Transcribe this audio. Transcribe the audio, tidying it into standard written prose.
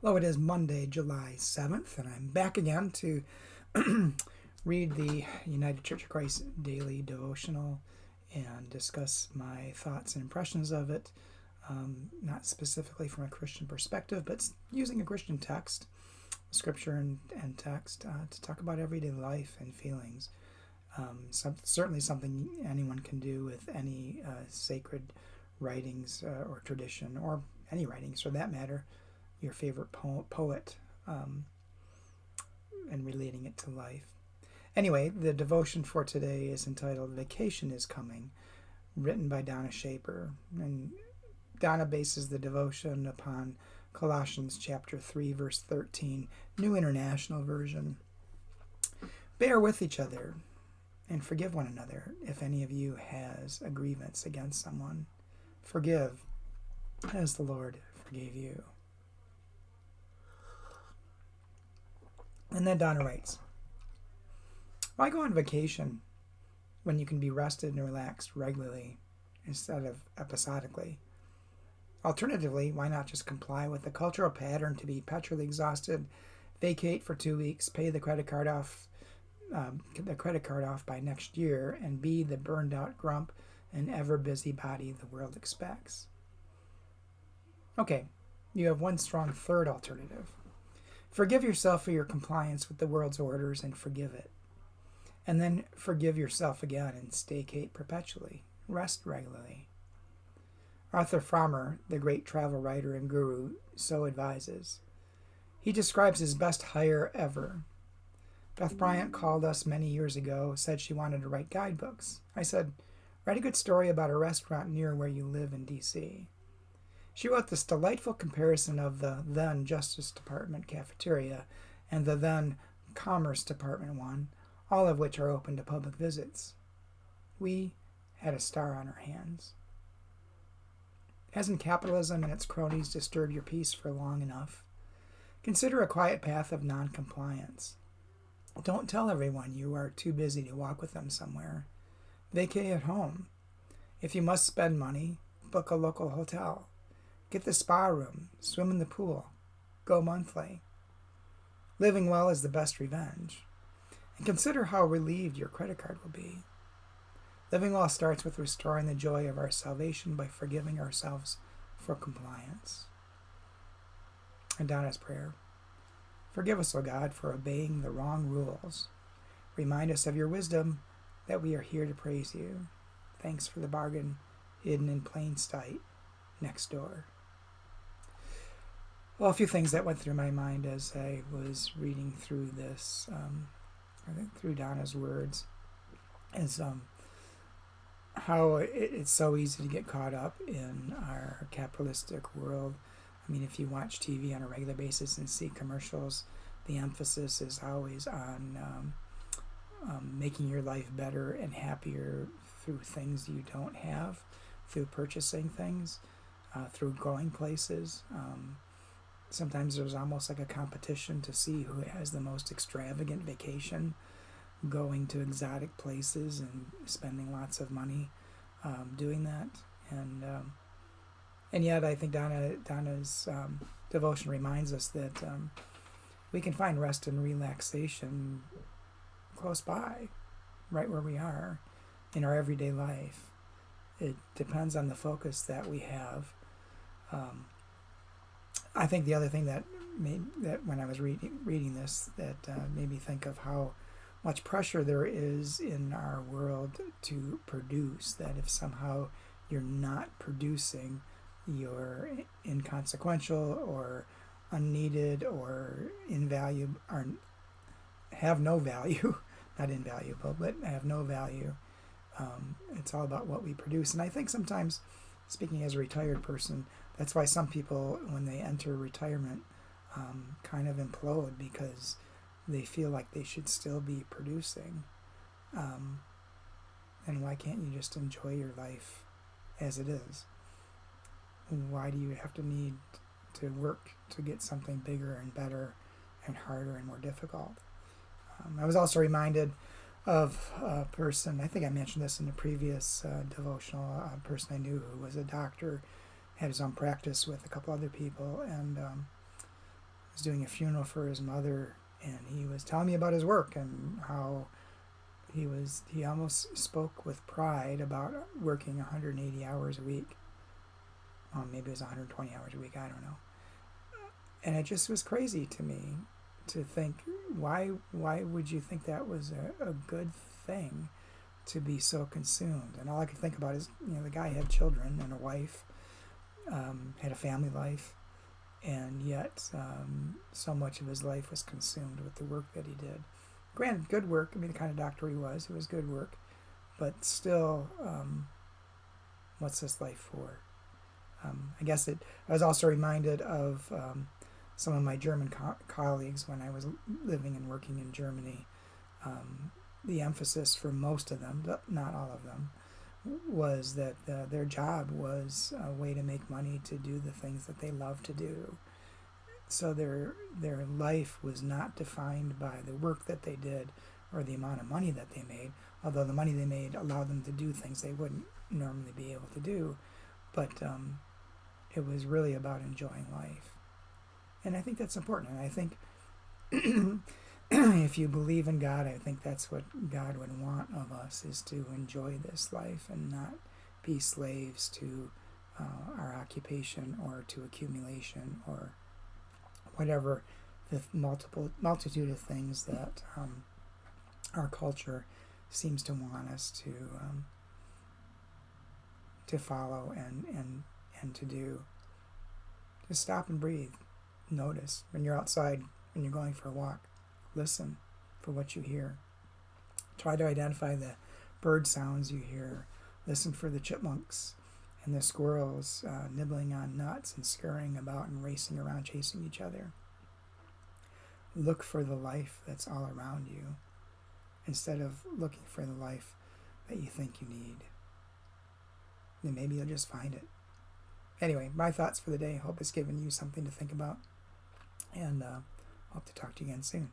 Hello, it is Monday, July 7th, and I'm back again to read the United Church of Christ daily devotional and discuss my thoughts and impressions of it, not specifically from a Christian perspective, but using a Christian text, scripture, and text to talk about everyday life and feelings. Certainly something anyone can do with any sacred writings or tradition, or any writings for that matter, your favorite poet, and relating it to life. Anyway, the devotion for today is entitled Vacation is Coming, written by Donna Shaper. And Donna bases the devotion upon Colossians chapter 3, verse 13, New International Version. Bear with each other and forgive one another if any of you has a grievance against someone. Forgive as the Lord forgave you. And then Donna writes, why go on vacation when you can be rested and relaxed regularly instead of episodically? Alternatively, why not just comply with the cultural pattern to be perpetually exhausted, vacate for 2 weeks, pay the credit card off by next year, and be the burned out grump and ever busy body the world expects? Okay, you have one strong third alternative. Forgive yourself for your compliance with the world's orders and forgive it. And then forgive yourself again and staycate perpetually. Rest regularly. Arthur Frommer, the great travel writer and guru, so advises. He describes his best hire ever. Beth Bryant called us many years ago, said she wanted to write guidebooks. I said, write a good story about a restaurant near where you live in D.C. She wrote this delightful comparison of the then Justice Department cafeteria and the then Commerce Department one, all of which are open to public visits. We had a star on our hands. Hasn't capitalism and its cronies disturbed your peace for long enough? Consider a quiet path of non-compliance. Don't tell everyone you are too busy to walk with them somewhere. Vacay at home. If you must spend money, book a local hotel. Get the spa room, swim in the pool, go monthly. Living well is the best revenge. And consider how relieved your credit card will be. Living well starts with restoring the joy of our salvation by forgiving ourselves for compliance. And Donna's prayer. Forgive us, O God, for obeying the wrong rules. Remind us of your wisdom that we are here to praise you. Thanks for the bargain hidden in plain sight next door. Well, a few things that went through my mind as I was reading through this, I think through Donna's words, is how it's so easy to get caught up in our capitalistic world. I mean, if you watch TV on a regular basis and see commercials, the emphasis is always on making your life better and happier through things you don't have, through purchasing things, through going places. Sometimes there's almost like a competition to see who has the most extravagant vacation, going to exotic places and spending lots of money doing that. And yet I think Donna's devotion reminds us that we can find rest and relaxation close by, right where we are in our everyday life. It depends on the focus that we have. I think the other thing that when I was reading this, that made me think of how much pressure there is in our world to produce, that if somehow you're not producing, you're inconsequential or unneeded or invaluable, or have no value, not invaluable, but have no value. It's all about what we produce. And I think sometimes, speaking as a retired person, that's why some people, when they enter retirement, kind of implode, because they feel like they should still be producing. And why can't you just enjoy your life as it is? Why do you have to need to work to get something bigger and better and harder and more difficult? I was also reminded of a person, I think I mentioned this in the previous devotional, a person I knew who was a doctor, had his own practice with a couple other people, and was doing a funeral for his mother, and he was telling me about his work and how he almost spoke with pride about working 180 hours a week. Maybe it was 120 hours a week, I don't know. And it just was crazy to me to think, why would you think that was a good thing, to be so consumed? And all I could think about is, the guy had children and a wife, had a family life, and yet so much of his life was consumed with the work that he did. Granted, good work. I mean, the kind of doctor he was, it was good work, but still, what's this life for? I guess I was also reminded of some of my German colleagues when I was living and working in Germany. The emphasis for most of them, not all of them, was that their job was a way to make money to do the things that they love to do. So their life was not defined by the work that they did or the amount of money that they made, although the money they made allowed them to do things they wouldn't normally be able to do. But it was really about enjoying life. And I think that's important. And I think if you believe in God, I think that's what God would want of us, is to enjoy this life and not be slaves to our occupation or to accumulation or whatever the multitude of things that our culture seems to want us to follow and to do. Just stop and breathe. Notice when you're outside, when you're going for a walk. Listen for what you hear. Try to identify the bird sounds you hear. Listen for the chipmunks and the squirrels nibbling on nuts and scurrying about and racing around chasing each other. Look for the life that's all around you instead of looking for the life that you think you need. Then maybe you'll just find it. Anyway, my thoughts for the day. Hope it's given you something to think about. And hope to talk to you again soon.